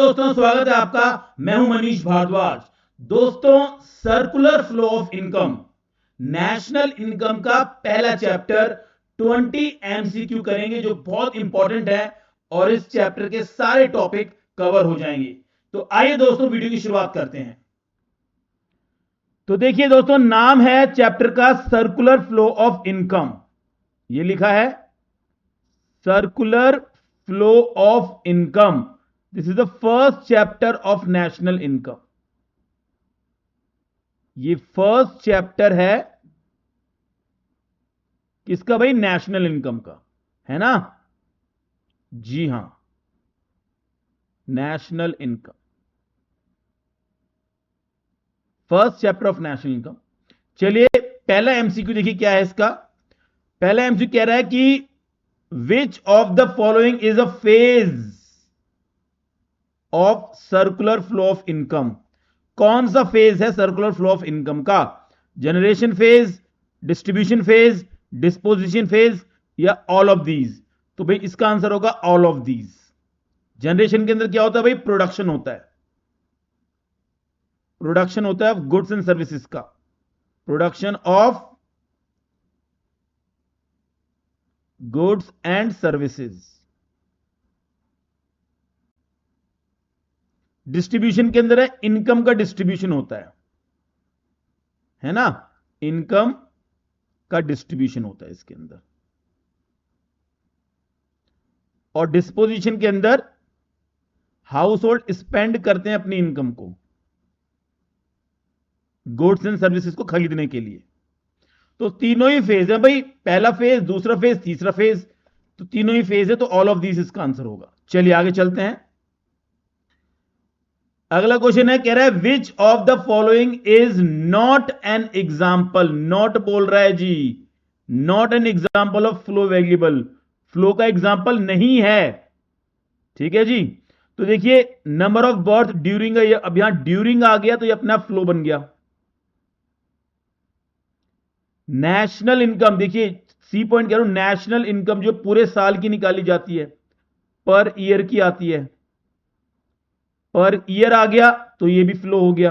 दोस्तों, स्वागत है आपका। मैं हूं मनीष भारद्वाज। दोस्तों, circular flow of income, national income का पहला चैप्टर 20 एमसीक्यू करेंगे, जो बहुत इंपॉर्टेंट है और इस चैप्टर के सारे टॉपिक कवर हो जाएंगे। तो आइए दोस्तों, वीडियो की शुरुआत करते हैं। तो देखिए दोस्तों, नाम है चैप्टर का सर्कुलर फ्लो ऑफ इनकम। ये लिखा है circular flow of income. This is the first chapter of national income. ये फर्स्ट चैप्टर है किसका भाई? नेशनल इनकम का, है ना? जी हां, national income, first chapter of national income. चलिए पहला एमसीक्यू देखिए क्या है इसका। पहला एमसीक्यू कह रहा है कि विच of the following is a phase of circular flow of income. कौन सा फेज है सर्कुलर फ्लो ऑफ इनकम का? Generation phase, distribution phase, disposition phase या ऑल ऑफ दीज? तो भाई इसका आंसर होगा ऑल ऑफ दीज। जनरेशन के अंदर क्या होता है भाई? प्रोडक्शन होता है। प्रोडक्शन होता है गुड्स एंड सर्विसेज का, production of goods and services. Distribution के अंदर है इनकम का डिस्ट्रीब्यूशन होता है ना? इनकम का डिस्ट्रीब्यूशन होता है इसके अंदर। और डिस्पोजिशन के अंदर हाउस होल्ड स्पेंड करते हैं अपनी इनकम को गुड्स एंड सर्विसेज को खरीदने के लिए। तो तीनों ही फेज है भाई, पहला फेज, दूसरा फेज, तीसरा फेज। तो तीनों ही फेज है, तो ऑल ऑफ दीज इसका आंसर होगा। चलिए आगे चलते हैं। अगला क्वेश्चन है, कह रहा है which of the following is not an example. Not बोल रहा है जी, not an example of flow variable. Flow का एग्जाम्पल नहीं है, ठीक है जी। तो देखिए नंबर ऑफ बर्थ ड्यूरिंग, अब यहां ड्यूरिंग आ गया तो ये अपना फ्लो बन गया। नेशनल इनकम, देखिए सी पॉइंट कह रहा हूं, नेशनल इनकम जो पूरे साल की निकाली जाती है, पर ईयर की आती है, पर ईयर आ गया तो ये भी फ्लो हो गया।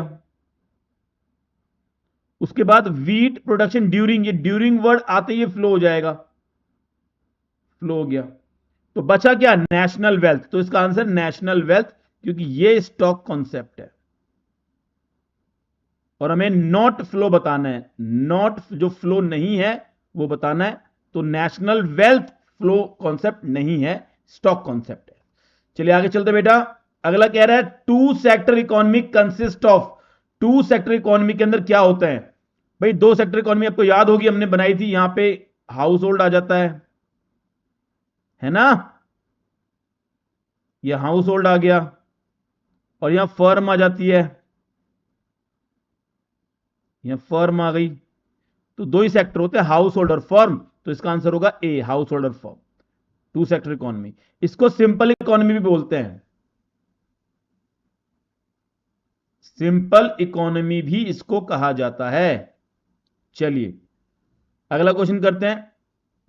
उसके बाद वीट प्रोडक्शन ड्यूरिंग, ये ड्यूरिंग वर्ड आते ही फ्लो हो जाएगा, फ्लो हो गया। तो बचा क्या? National wealth. तो इसका आंसर नेशनल वेल्थ, क्योंकि ये स्टॉक कॉन्सेप्ट है और हमें नॉट फ्लो बताना है। नॉट जो फ्लो नहीं है वो बताना है। तो नेशनल वेल्थ फ्लो कॉन्सेप्ट नहीं है, स्टॉक कॉन्सेप्ट है। चलिए आगे चलते बेटा। अगला कह रहा है two sector economy consist of. Two sector economy के अंदर क्या होता है भाई? दो सेक्टर इकोनॉमी आपको याद होगी, हमने बनाई थी। यहां पे हाउस होल्ड आ जाता है ना? यह हाउस होल्ड आ गया और यहां फर्म आ जाती है, यहां फर्म आ गई। तो दो ही सेक्टर होते हैं, हाउस होल्ड और फर्म। तो इसका आंसर होगा ए, हाउस होल्ड और फर्म। टू सेक्टर इकोनॉमी, इसको सिंपल इकोनॉमी भी बोलते हैं। सिंपल इकोनॉमी भी इसको कहा जाता है। चलिए अगला क्वेश्चन करते हैं।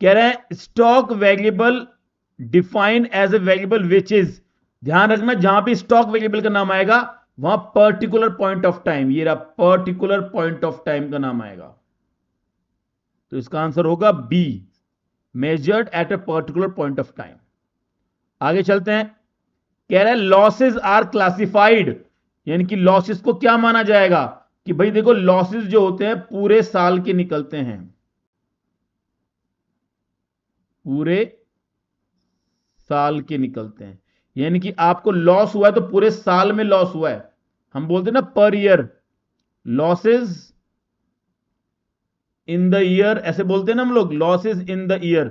कह रहे हैं stock variable define as a variable which is. ध्यान रखना, जहां भी स्टॉक वेरिएबल का नाम आएगा वहां पर्टिकुलर पॉइंट ऑफ टाइम, ये रहा पर्टिकुलर पॉइंट ऑफ टाइम का नाम आएगा। तो इसका आंसर होगा B, measured at a particular point of time. आगे चलते हैं। कह रहा है लॉसेस आर क्लासिफाइड, यानी कि लॉसेस को क्या माना जाएगा? कि भाई देखो लॉसेस जो होते हैं पूरे साल के निकलते हैं, पूरे साल के निकलते हैं। यानी कि आपको लॉस हुआ है तो पूरे साल में लॉस हुआ है, हम बोलते हैं ना per year, losses in the year, ऐसे बोलते हैं ना हम लोग, लॉसेस इन द ईयर।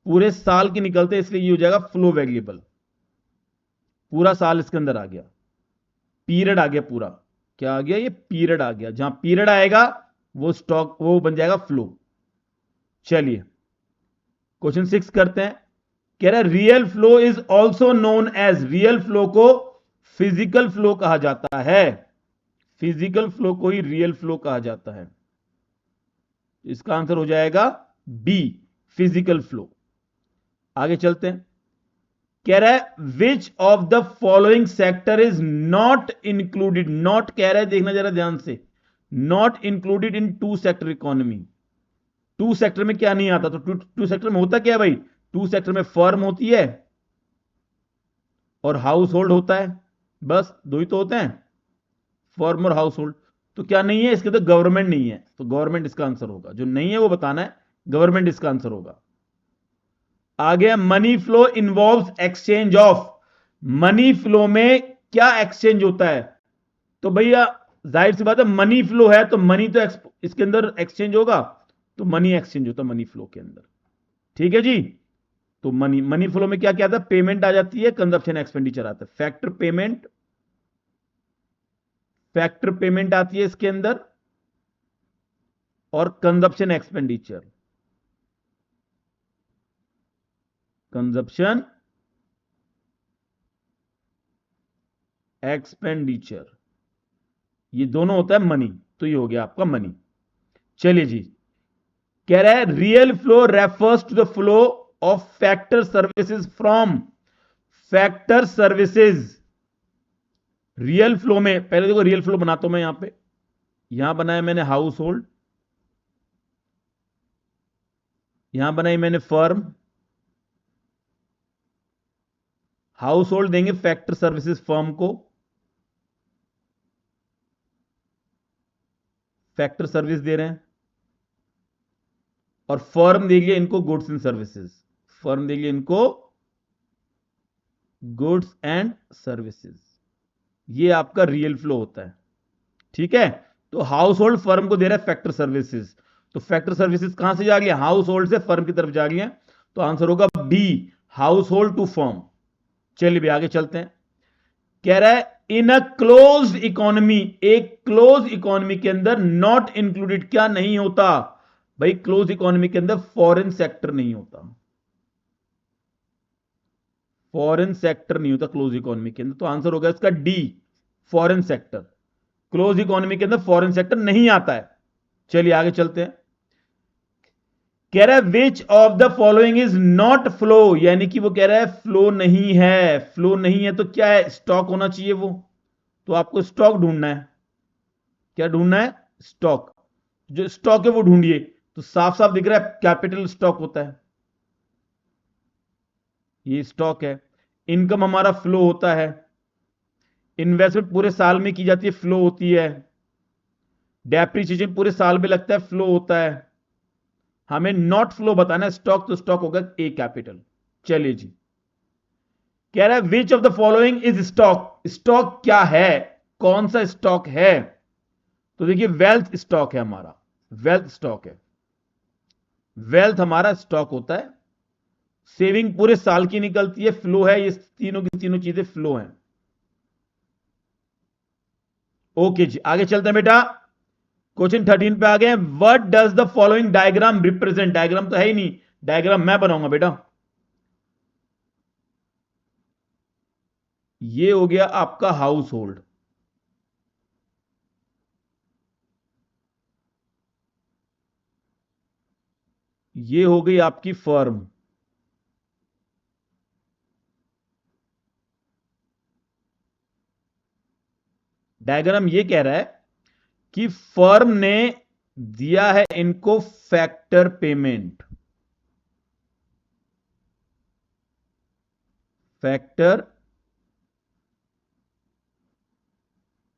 पूरे साल के निकलते हैं, इसलिए ये हो जाएगा फ्लो वेरिएबल। पूरा साल इसके अंदर आ गया, पीरियड आ गया पूरा। क्या आ गया? ये पीरियड आ गया। जहां पीरियड आएगा वो स्टॉक, वो बन जाएगा फ्लो। चलिए क्वेश्चन 6 करते हैं। कह रहा है real flow is also known as. Real flow को फिजिकल फ्लो कहा जाता है। फिजिकल फ्लो को ही रियल फ्लो कहा जाता है। इसका आंसर हो जाएगा बी, फिजिकल फ्लो। आगे चलते हैं। कह रहा है which of the following sector is not included, not कह रहा है, देखना जरा ध्यान से, not included in two sector economy. Two sector में क्या नहीं आता? तो टू सेक्टर में होता क्या है भाई? टू सेक्टर में फर्म होती है और हाउस होल्ड होता है, बस दो ही तो होते हैं, फर्म और हाउस होल्ड। तो क्या नहीं है इसके? तो गवर्नमेंट नहीं है, तो गवर्नमेंट इसका आंसर होगा, जो नहीं है वो बताना है, गवर्नमेंट इसका आंसर होगा। आगे money flow involves exchange of, money flow में क्या एक्सचेंज होता है? तो भैया जाहिर सी बात है, मनी फ्लो है तो मनी तो इसके अंदर एक्सचेंज होगा, तो मनी एक्सचेंज होता है मनी फ्लो के अंदर। ठीक है जी। तो मनी फ्लो में क्या क्या आता है? पेमेंट आ जाती है, कंजप्शन एक्सपेंडिचर आता है, फैक्टर पेमेंट आती है इसके अंदर, और कंजप्शन एक्सपेंडिचर, कंजप्शन एक्सपेंडिचर, ये दोनों होता है मनी। तो ये हो गया आपका मनी। चलिए जी, कह रहा है real flow refers to the flow of factor services from factor services. Real flow में पहले देखो, रियल फ्लो बनाता हूं मैं यहां पे, यहां बनाया मैंने हाउस होल्ड, यहां बनाई मैंने फर्म, हाउस होल्ड देंगे फैक्टर सर्विसेज फर्म को, फैक्टर सर्विस दे रहे हैं, और फर्म देगी इनको गुड्स एंड सर्विसेज, फर्म देगी इनको गुड्स एंड सर्विसेज। ये आपका रियल फ्लो होता है। ठीक है। तो हाउस होल्ड फर्म को दे रहा है फैक्टर सर्विसेज, तो फैक्टर सर्विसेज कहां से जा गया? हाउस होल्ड से फर्म की तरफ जा गया, तो आंसर होगा B, household to firm. चलिए भी आगे चलते हैं। कह रहा है इन अ क्लोज इकोनॉमी, एक क्लोज इकोनॉमी के अंदर नॉट इंक्लूडेड क्या नहीं होता? भाई क्लोज इकोनॉमी के अंदर फॉरेन सेक्टर नहीं होता, फॉरेन सेक्टर नहीं होता क्लोज इकोनॉमी के अंदर, तो आंसर होगा इसका D, foreign sector. Close economy के अंदर फॉरेन सेक्टर नहीं आता है। चलिए आगे चलते हैं। कह रहा है which of the following is not flow, यानी कि वो कह रहा है फ्लो नहीं है, फ्लो नहीं है तो क्या है? स्टॉक होना चाहिए वो, तो आपको स्टॉक ढूंढना है। क्या ढूंढना है? स्टॉक। जो स्टॉक है वो ढूंढिए, तो साफ साफ दिख रहा है कैपिटल स्टॉक होता है, ये स्टॉक है। इनकम हमारा फ्लो होता है, इन्वेस्टमेंट पूरे साल में की जाती है, फ्लो होती है, डेप्रिसिएशन पूरे साल में लगता है, फ्लो होता है। हमें नॉट फ्लो बताना है स्टॉक, तो स्टॉक होगा ए कैपिटल। चलिए जी, कह रहा है which of the following is stock, stock क्या है, कौन सा स्टॉक है? तो देखिए वेल्थ स्टॉक है हमारा, वेल्थ स्टॉक है, वेल्थ हमारा स्टॉक होता है, सेविंग पूरे साल की निकलती है, फ्लो है, ये तीनों की तीनों चीजें फ्लो हैं। ओके जी, आगे चलते हैं बेटा। क्वेश्चन 13 पे आ गए। What does the following diagram represent, diagram तो है ही नहीं, डायग्राम मैं बनाऊंगा बेटा। ये हो गया आपका हाउस होल्ड, ये हो गई आपकी फर्म, डायग्राम ये कह रहा है कि फर्म ने दिया है इनको फैक्टर पेमेंट, फैक्टर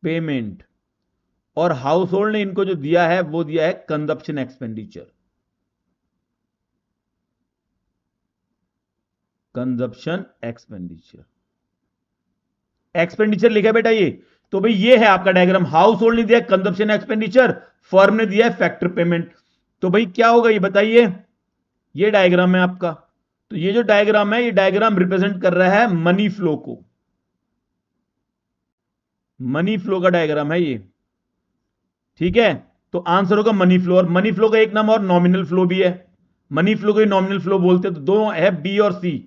पेमेंट, और हाउस होल्ड ने इनको जो दिया है वो दिया है consumption expenditure, consumption expenditure, expenditure लिखा है बेटा ये। तो भाई ये है आपका डायग्राम, हाउस होल्ड ने दिया कंजप्शन एक्सपेंडिचर, फर्म ने दिया है फैक्टर पेमेंट। तो भाई क्या होगा ये बताइए? ये डायग्राम है आपका, तो ये जो डायग्राम है, ये डायग्राम रिप्रेजेंट कर रहा है मनी फ्लो को, मनी फ्लो का डायग्राम है ये। ठीक है। तो आंसर होगा मनी फ्लो, और मनी फ्लो का एक नाम और नॉमिनल फ्लो भी है, मनी फ्लो को नॉमिनल फ्लो बोलते हैं। तो दोनों है बी और सी,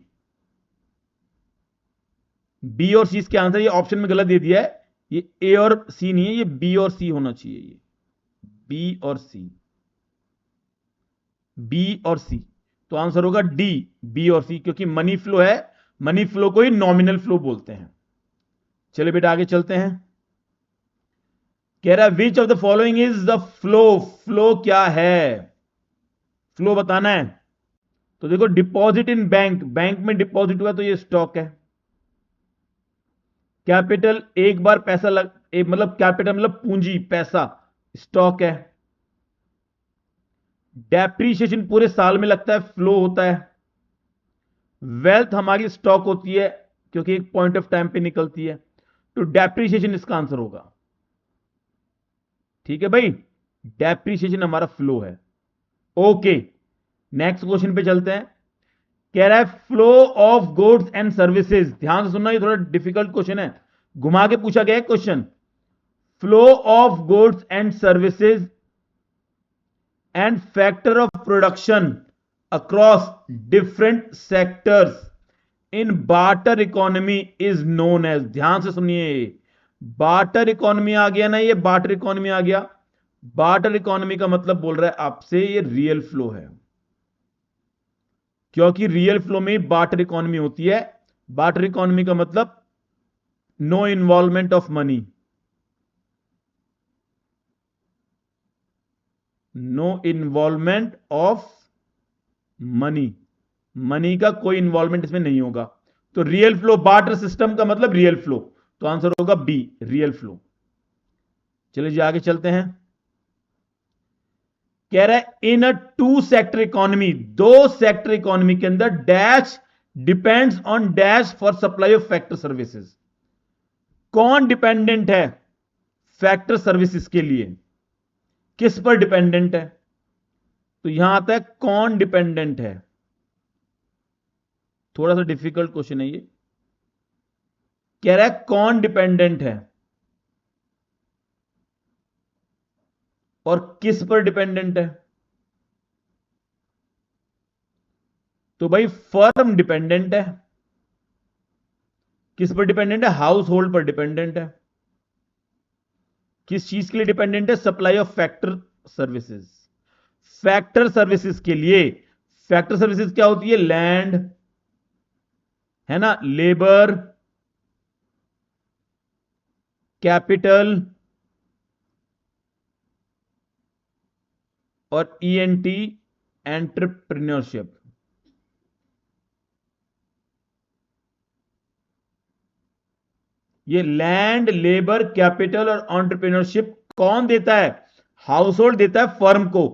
बी और सी इसके आंसर, ये ऑप्शन में गलत दे दिया है, ये ए और सी नहीं है, ये बी और सी होना चाहिए, ये बी और सी, बी और सी। तो आंसर होगा डी, बी और सी, क्योंकि मनी फ्लो है मनी फ्लो को ही नॉमिनल फ्लो बोलते हैं। चलिए बेटा आगे चलते हैं। कह रहा है which of the following is the flow, flow क्या है, फ्लो बताना है। तो देखो डिपॉजिट इन बैंक, बैंक में डिपॉजिट हुआ तो ये स्टॉक है। कैपिटल, एक बार पैसा मतलब कैपिटल मतलब पूंजी पैसा, स्टॉक है। डेप्रीशिएशन पूरे साल में लगता है, फ्लो होता है। वेल्थ हमारी स्टॉक होती है क्योंकि एक पॉइंट ऑफ टाइम पे निकलती है, तो डेप्रीशिएशन इसका आंसर होगा। ठीक है भाई, डेप्रीशिएशन हमारा फ्लो है। ओके, नेक्स्ट क्वेश्चन पे चलते हैं। कह रहा है flow of goods and services, ध्यान से सुनना, ये थोड़ा डिफिकल्ट क्वेश्चन है, घुमा के पूछा गया है question. Flow of goods and services and factor of production across different sectors in barter economy is known as, ध्यान से सुनिए, बार्टर इकोनॉमी आ गया ना, ये बार्टर इकोनॉमी आ गया। बार्टर इकोनॉमी का मतलब बोल रहा है आपसे ये रियल फ्लो है, क्योंकि रियल फ्लो में बार्टर इकोनॉमी होती है। बार्टर इकोनॉमी का मतलब no involvement of money, no involvement of money, money का कोई इन्वॉल्वमेंट इसमें नहीं होगा। तो रियल फ्लो, बार्टर सिस्टम का मतलब रियल फ्लो, तो आंसर होगा बी, रियल फ्लो। चलिए जी आगे चलते हैं। कह रहा है in a two sector economy, दो सेक्टर इकोनॉमी के अंदर dash depends on dash for supply of factor services. कौन डिपेंडेंट है फैक्टर सर्विसेज के लिए, किस पर डिपेंडेंट है? तो यहां आता है कौन डिपेंडेंट है, थोड़ा सा डिफिकल्ट क्वेश्चन है ये। कह रहा है कौन डिपेंडेंट है और किस पर डिपेंडेंट है। तो भाई फर्म डिपेंडेंट है, किस पर डिपेंडेंट है, हाउस होल्ड पर डिपेंडेंट है। किस चीज के लिए डिपेंडेंट है, supply of factor services. Factor services के लिए, फैक्टर सर्विसेज क्या होती है, लैंड है ना, लेबर, कैपिटल और ईएनटी, एंटरप्रेन्योरशिप। ये लैंड, लेबर, कैपिटल और एंटरप्रेन्योरशिप कौन देता है, हाउस होल्ड देता है फर्म को।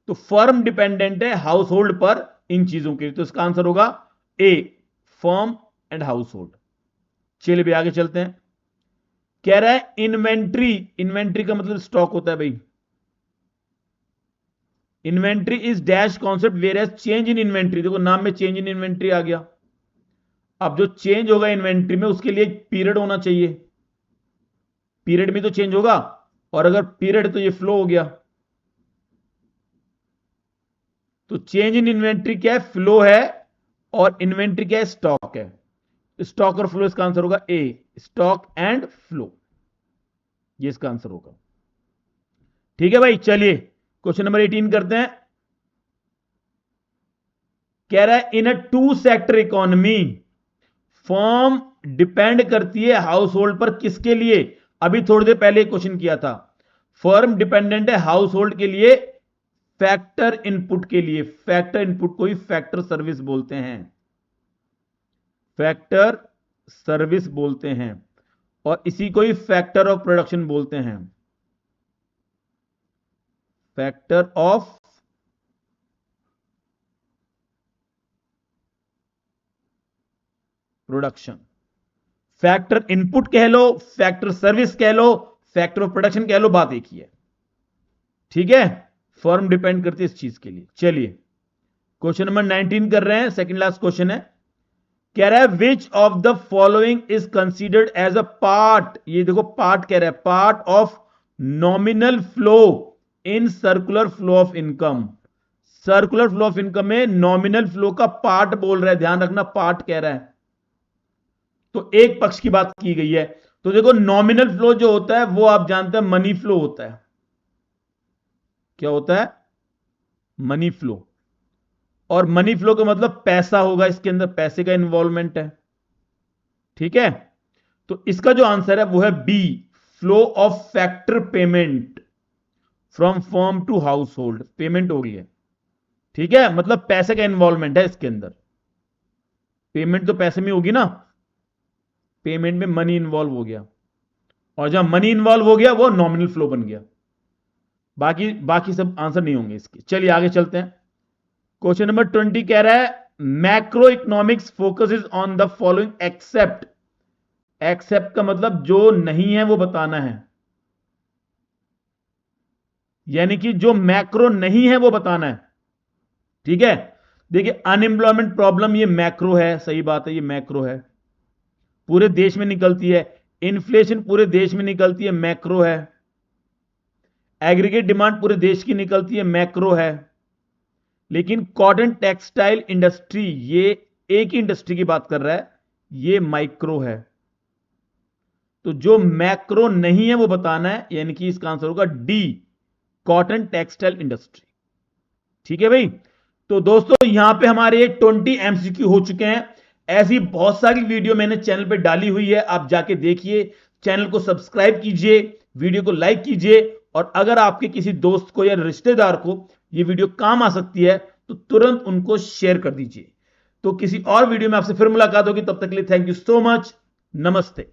तो फर्म डिपेंडेंट है हाउस होल्ड पर इन चीजों के लिए, तो इसका आंसर होगा ए, फर्म एंड हाउस होल्ड। चलिए भी आगे चलते हैं। कह रहा है इन्वेंट्री, इन्वेंट्री का मतलब स्टॉक होता है भाई। Inventory is dash concept where as change in inventory, देखो नाम में चेंज इन इन्वेंट्री आ गया। अब जो चेंज होगा इन्वेंट्री में उसके लिए एक पीरियड होना चाहिए, पीरियड में तो चेंज होगा, और अगर पीरियड तो ये फ्लो हो गया। तो चेंज इन इन्वेंट्री क्या है, फ्लो है, और इन्वेंट्री क्या है, स्टॉक है। स्टॉक और फ्लो, इसका आंसर होगा ए, स्टॉक एंड फ्लो, ये इसका आंसर होगा। ठीक है भाई, चलिए क्वेश्चन नंबर 18 करते हैं। कह रहा है in a two sector economy firm depend करती है हाउस होल्ड पर, किसके लिए, अभी थोड़ी देर पहले क्वेश्चन किया था। फर्म डिपेंडेंट है हाउस होल्ड के लिए फैक्टर इनपुट के लिए, फैक्टर इनपुट को ही फैक्टर सर्विस बोलते हैं, फैक्टर सर्विस बोलते हैं, और इसी को ही फैक्टर ऑफ प्रोडक्शन बोलते हैं, factor of production. Factor input कह लो, फैक्टर सर्विस कह लो, फैक्टर ऑफ प्रोडक्शन कह लो, बात एक ही है। ठीक है, फर्म डिपेंड करती है इस चीज के लिए। चलिए क्वेश्चन नंबर 19 कर रहे हैं, सेकंड लास्ट क्वेश्चन है। कह रहा है which of the following is considered as a part, ये देखो पार्ट कह रहा है, part of nominal flow in circular flow of income. Circular flow of income में नॉमिनल फ्लो का पार्ट बोल रहा है, ध्यान रखना पार्ट कह रहा है, तो एक पक्ष की बात की गई है। तो देखो नॉमिनल फ्लो जो होता है वो आप जानते हैं मनी फ्लो होता है, क्या होता है, मनी फ्लो। और मनी फ्लो का मतलब पैसा होगा, इसके अंदर पैसे का इन्वॉल्वमेंट है। ठीक है, तो इसका जो आंसर है वो है B, flow of factor payment from firm to household. Payment हो गई है, ठीक है, मतलब पैसे का इन्वॉल्वमेंट है इसके अंदर। पेमेंट तो पैसे में होगी ना, पेमेंट में मनी इन्वॉल्व हो गया, और जहां मनी इन्वॉल्व हो गया वो नॉमिनल फ्लो बन गया। बाकी बाकी सब आंसर नहीं होंगे इसके। चलिए आगे चलते हैं। क्वेश्चन नंबर 20 कह रहा है macroeconomics focuses on the following except. Except का मतलब जो नहीं है वो बताना है, यानी कि जो मैक्रो नहीं है वो बताना है, ठीक है। देखिए अनएम्प्लॉयमेंट प्रॉब्लम ये मैक्रो है, सही बात है, ये मैक्रो है, पूरे देश में निकलती है। इन्फ्लेशन पूरे देश में निकलती है, मैक्रो है। एग्रीगेट डिमांड पूरे देश की निकलती है, मैक्रो है। लेकिन कॉटन टेक्सटाइल इंडस्ट्री, ये एक ही इंडस्ट्री की बात कर रहा है, ये माइक्रो है। तो जो मैक्रो नहीं है वो बताना है, यानी कि इसका आंसर होगा डी, कॉटन टेक्सटाइल इंडस्ट्री। ठीक है भाई। तो दोस्तों यहां पे हमारे 20 एमसीक्यू हो चुके हैं। ऐसी बहुत सारी वीडियो मैंने चैनल पे डाली हुई है, आप जाके देखिए, चैनल को सब्सक्राइब कीजिए, वीडियो को लाइक कीजिए, और अगर आपके किसी दोस्त को या रिश्तेदार को ये वीडियो काम आ सकती है तो तुरंत उनको शेयर कर दीजिए। तो किसी और वीडियो में आपसे फिर मुलाकात होगी, तब तक के लिए थैंक यू सो मच, नमस्ते।